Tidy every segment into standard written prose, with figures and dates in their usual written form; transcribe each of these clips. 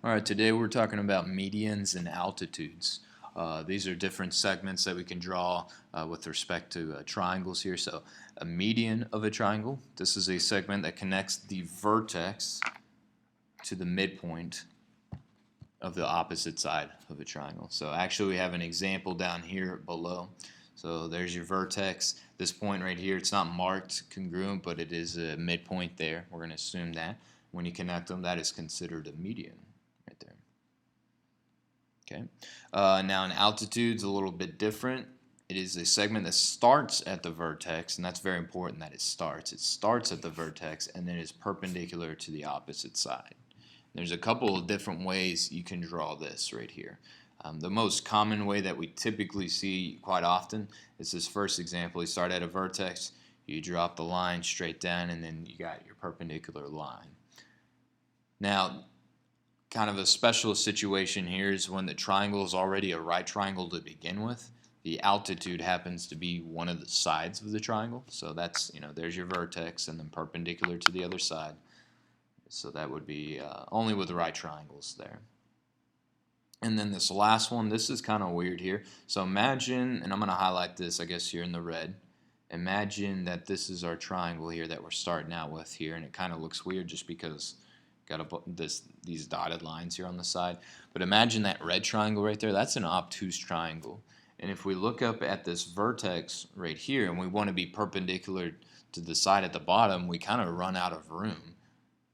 Alright, today we're talking about medians and altitudes. These are different segments that we can draw with respect to triangles here. So a median of a triangle, this is a segment that connects the vertex to the midpoint of the opposite side of a triangle. So actually we have an example down here below. So there's your vertex. This point right here, it's not marked congruent, but it is a midpoint there. We're going to assume that. When you connect them, that is considered a median right there. Okay. Now an altitude is a little bit different. It is a segment that starts at the vertex, and that's very important that it starts. It starts at the vertex and then is perpendicular to the opposite side. There's a couple of different ways you can draw this right here. The most common way that we typically see quite often is this first example. You start at a vertex, you drop the line straight down, and then you got your perpendicular line. Now, kind of a special situation here is when the triangle is already a right triangle to begin with. The altitude happens to be one of the sides of the triangle. So that's, there's your vertex and then perpendicular to the other side. So that would be only with the right triangles there. And then this last one, this is kind of weird here. So imagine, and I'm going to highlight this, I guess, here in the red. Imagine that this is our triangle here that we're starting out with here, and it kind of looks weird just because got these dotted lines here on the side. But imagine that red triangle right there. That's an obtuse triangle. And if we look up at this vertex right here and we want to be perpendicular to the side at the bottom, we kind of run out of room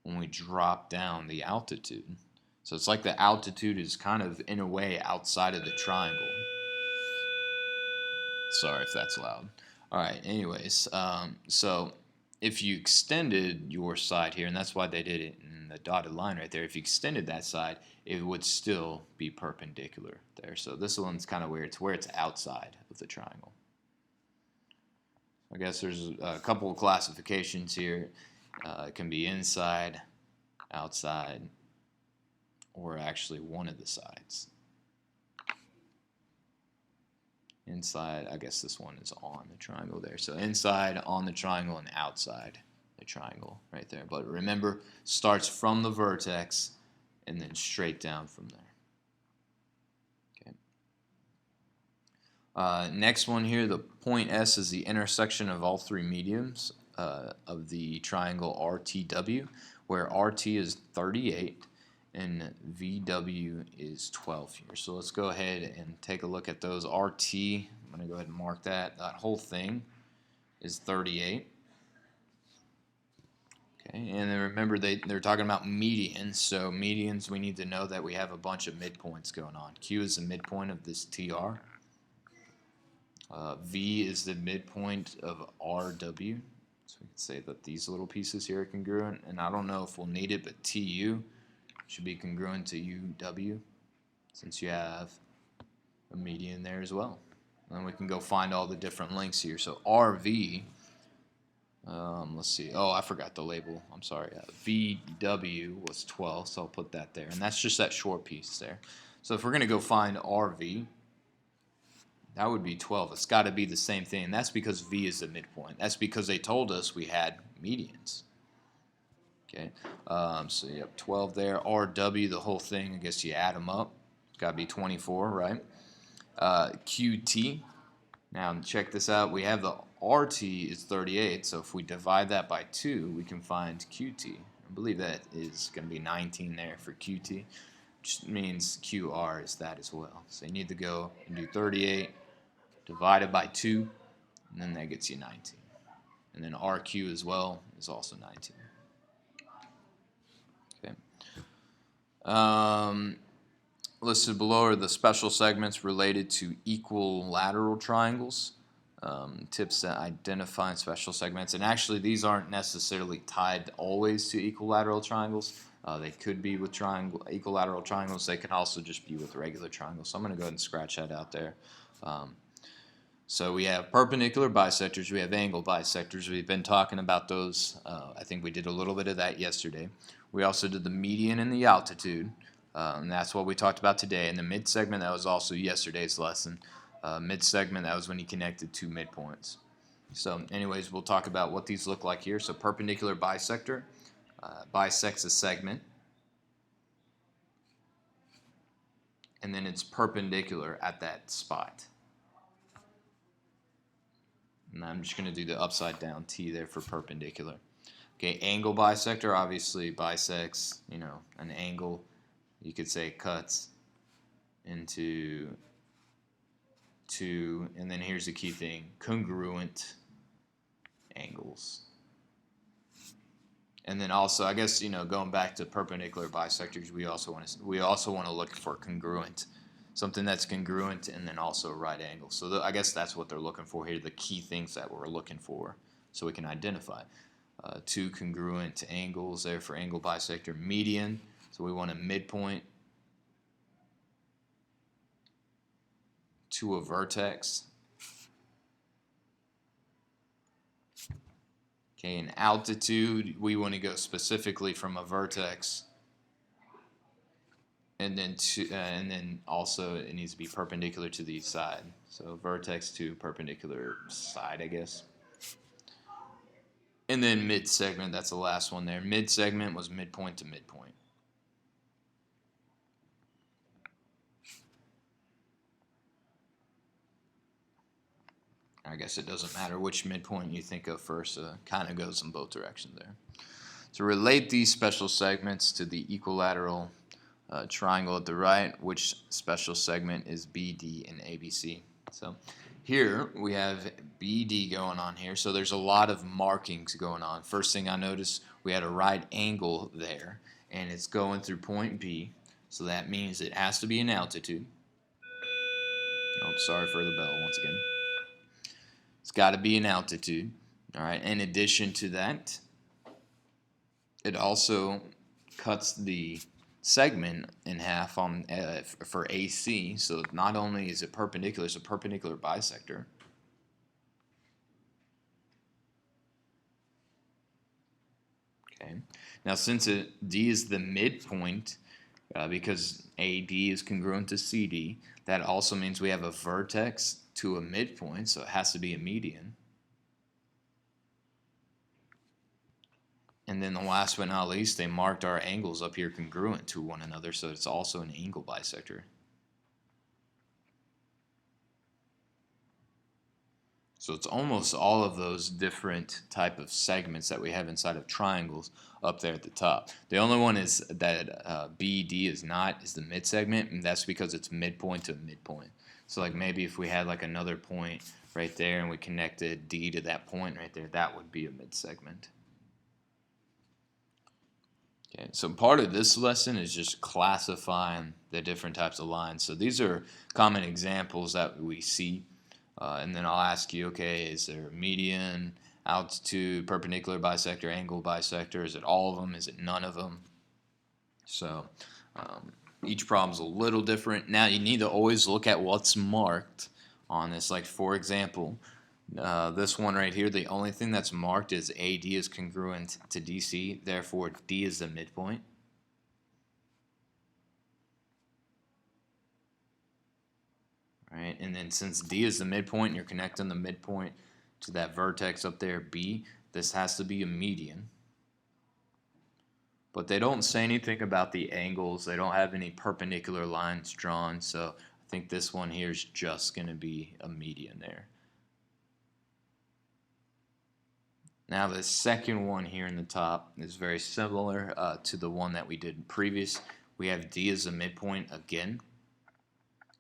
when we drop down the altitude. So it's like the altitude is kind of in a way outside of the triangle. Sorry if that's loud. Alright, anyways, so if you extended your side here, and that's why they did it in the dotted line right there, if you extended that side, it would still be perpendicular there. So this one's kind of weird. It's where it's outside of the triangle. I guess there's a couple of classifications here. It can be inside, outside, or actually one of the sides. Inside, I guess this one is on the triangle there. So inside, on the triangle, and outside the triangle right there. But remember, starts from the vertex and then straight down from there. Okay. Next one here, the point S is the intersection of all three medians of the triangle RTW, where RT is 38 and VW is 12 here. So let's go ahead and take a look at those. RT, I'm going to go ahead and mark that. That whole thing is 38. Okay, and then remember they're talking about medians. So medians, we need to know that we have a bunch of midpoints going on. Q is the midpoint of this TR. V is the midpoint of RW. So we can say that these little pieces here are congruent. And I don't know if we'll need it, but TU should be congruent to UW since you have a median there as well. And then we can go find all the different lengths here. So RV, let's see. Oh, I forgot the label. I'm sorry. VW was 12, so I'll put that there. And that's just that short piece there. So if we're going to go find RV, that would be 12. It's got to be the same thing. And that's because V is the midpoint. That's because they told us we had medians. Okay, so you have 12 there. RW, the whole thing, I guess you add them up. It's got to be 24, right? QT, now check this out. We have the RT is 38, so if we divide that by 2, we can find QT. I believe that is going to be 19 there for QT, which means QR is that as well. So you need to go and do 38 divided by 2, and then that gets you 19. And then RQ as well is also 19. Listed below are the special segments related to equilateral triangles. Tips that identify special segments. And actually, these aren't necessarily tied always to equilateral triangles. They could be with equilateral triangles. They can also just be with regular triangles. So I'm going to go ahead and scratch that out there. So we have perpendicular bisectors. We have angle bisectors. We've been talking about those. I think we did a little bit of that yesterday. We also did the median and the altitude, and that's what we talked about today. And the mid-segment, that was also yesterday's lesson. Mid-segment, that was when you connected two midpoints. So anyways, we'll talk about what these look like here. So perpendicular bisector bisects a segment. and then it's perpendicular at that spot. And I'm just going to do the upside down T there for perpendicular. Okay, angle bisector obviously bisects, an angle. You could say cuts into two, and then here's the key thing, congruent angles. And then also, I guess, going back to perpendicular bisectors, we also want to look for congruent, something that's congruent, and then also a right angle. So I guess that's what they're looking for here, the key things that we're looking for, so we can identify. Two congruent angles there for angle bisector. Median, so we want a midpoint to a vertex. Okay, in altitude, we want to go specifically from a vertex, and then also it needs to be perpendicular to the side. So vertex to perpendicular side, I guess. And then mid segment, that's the last one there. Mid segment was midpoint to midpoint. I guess it doesn't matter which midpoint you think of first, kind of goes in both directions there. To relate these special segments to the equilateral triangle at the right, which special segment is BD and ABC? So here we have BD going on here, so there's a lot of markings going on. First thing I noticed, we had a right angle there, and it's going through point B, so that means it has to be an altitude. Oh, sorry for the bell once again. It's got to be an altitude. All right. In addition to that, it also cuts the segment in half on for AC. So not only is it perpendicular, it's a perpendicular bisector. Okay. Now, since D is the midpoint, because AD is congruent to CD, that also means we have a vertex to a midpoint, so it has to be a median. And then the last but not least, they marked our angles up here congruent to one another, so it's also an angle bisector. So it's almost all of those different type of segments that we have inside of triangles up there at the top. The only one is that BD is not, is the mid segment, and that's because it's midpoint to midpoint. So like maybe if we had like another point right there and we connected D to that point right there, that would be a mid segment. Okay, so part of this lesson is just classifying the different types of lines. So these are common examples that we see. And then I'll ask you, okay, is there a median, altitude, perpendicular bisector, angle bisector? Is it all of them? Is it none of them? So each problem's a little different. Now you need to always look at what's marked on this. Like for example, this one right here, the only thing that's marked is AD is congruent to DC, therefore D is the midpoint. Right, and then since D is the midpoint and you're connecting the midpoint to that vertex up there, B, this has to be a median. But they don't say anything about the angles. They don't have any perpendicular lines drawn, so I think this one here is just going to be a median there. Now the second one here in the top is very similar to the one that we did previous. We have D as a midpoint again.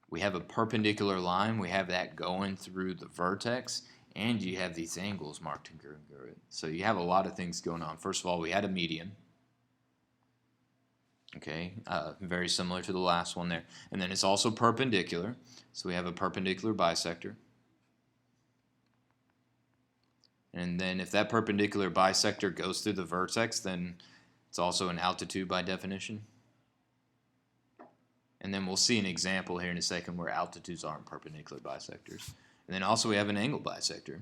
We have a perpendicular line. We have that going through the vertex, and you have these angles marked congruent. So you have a lot of things going on. First of all, we had a median. Okay, very similar to the last one there. And then it's also perpendicular. So we have a perpendicular bisector. And then if that perpendicular bisector goes through the vertex, then it's also an altitude by definition. And then we'll see an example here in a second where altitudes aren't perpendicular bisectors. And then also we have an angle bisector.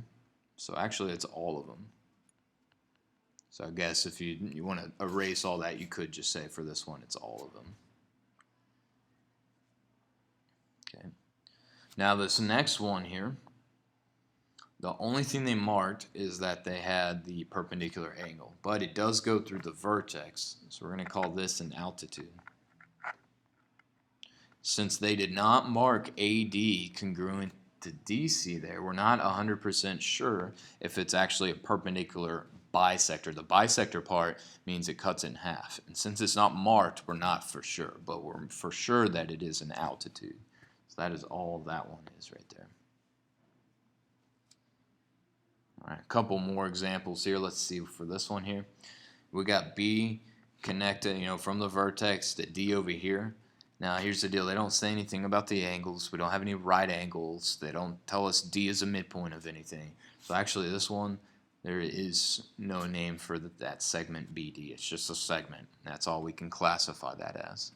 So actually it's all of them. So I guess if you want to erase all that, you could just say for this one it's all of them. Okay. Now this next one here, the only thing they marked is that they had the perpendicular angle. But it does go through the vertex. So we're going to call this an altitude. since they did not mark AD congruent to DC there, we're not 100% sure if it's actually a perpendicular bisector. The bisector part means it cuts in half. And since it's not marked, we're not for sure, but we're for sure that it is an altitude. So that is all that one is right there. All right, a couple more examples here. Let's see for this one here. We got B connected, from the vertex to D over here. Now here's the deal, they don't say anything about the angles. We don't have any right angles. They don't tell us D is a midpoint of anything. So actually this one, there is no name for that segment BD. It's just a segment. That's all we can classify that as.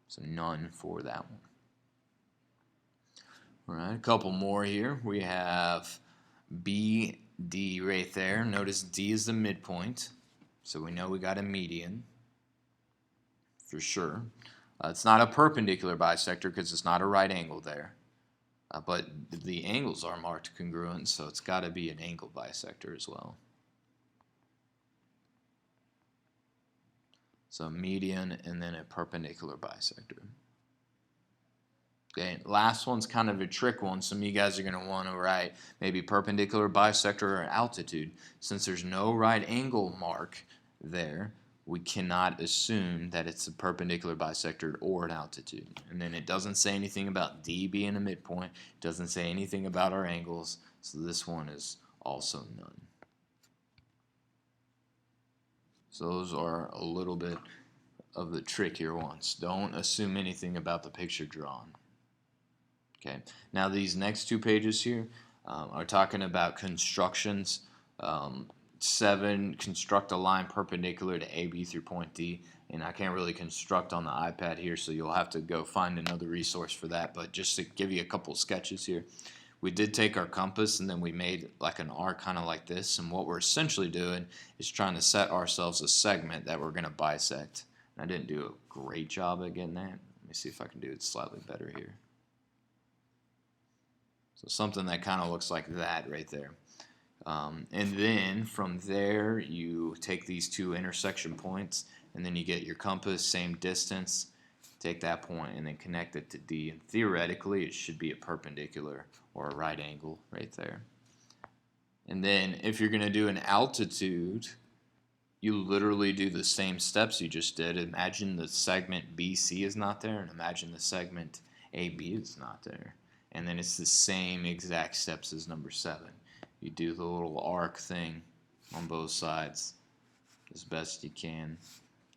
So none for that one. All right, a couple more here. We have BD right there. Notice D is the midpoint. So we know we got a median for sure. It's not a perpendicular bisector because it's not a right angle there. But the angles are marked congruent, so it's got to be an angle bisector as well. So median and then a perpendicular bisector. Okay, last one's kind of a trick one. Some of you guys are going to want to write maybe perpendicular bisector or altitude. Since there's no right angle mark there, we cannot assume that it's a perpendicular bisector or an altitude. And then it doesn't say anything about D being a midpoint. It doesn't say anything about our angles. So this one is also none. So those are a little bit of the trickier ones. Don't assume anything about the picture drawn. Okay. Now these next two pages here are talking about constructions. 7, construct a line perpendicular to AB through point D, and I can't really construct on the iPad here, so you'll have to go find another resource for that, but just to give you a couple sketches here, we did take our compass and then we made like an arc kind of like this, and what we're essentially doing is trying to set ourselves a segment that we're going to bisect. And I didn't do a great job at getting that. Let me see if I can do it slightly better here. So something that kind of looks like that right there. And then from there you take these two intersection points and then you get your compass, same distance, take that point and then connect it to D, and theoretically it should be a perpendicular or a right angle right there. And then if you're going to do an altitude, you literally do the same steps you just did. Imagine the segment BC is not there, and imagine the segment AB is not there. And then it's the same exact steps as number 7. You do the little arc thing on both sides as best you can.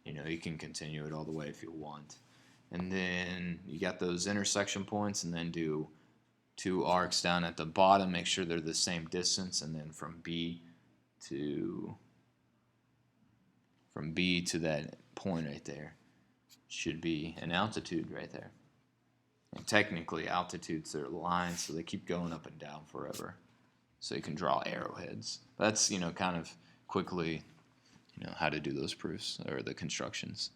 You can continue it all the way if you want. And then you got those intersection points, and then do 2 arcs down at the bottom. Make sure they're the same distance, and then from B to that point right there should be an altitude right there. And technically altitudes are lines, so they keep going up and down forever. So you can draw arrowheads. That's kind of quickly how to do those proofs or the constructions.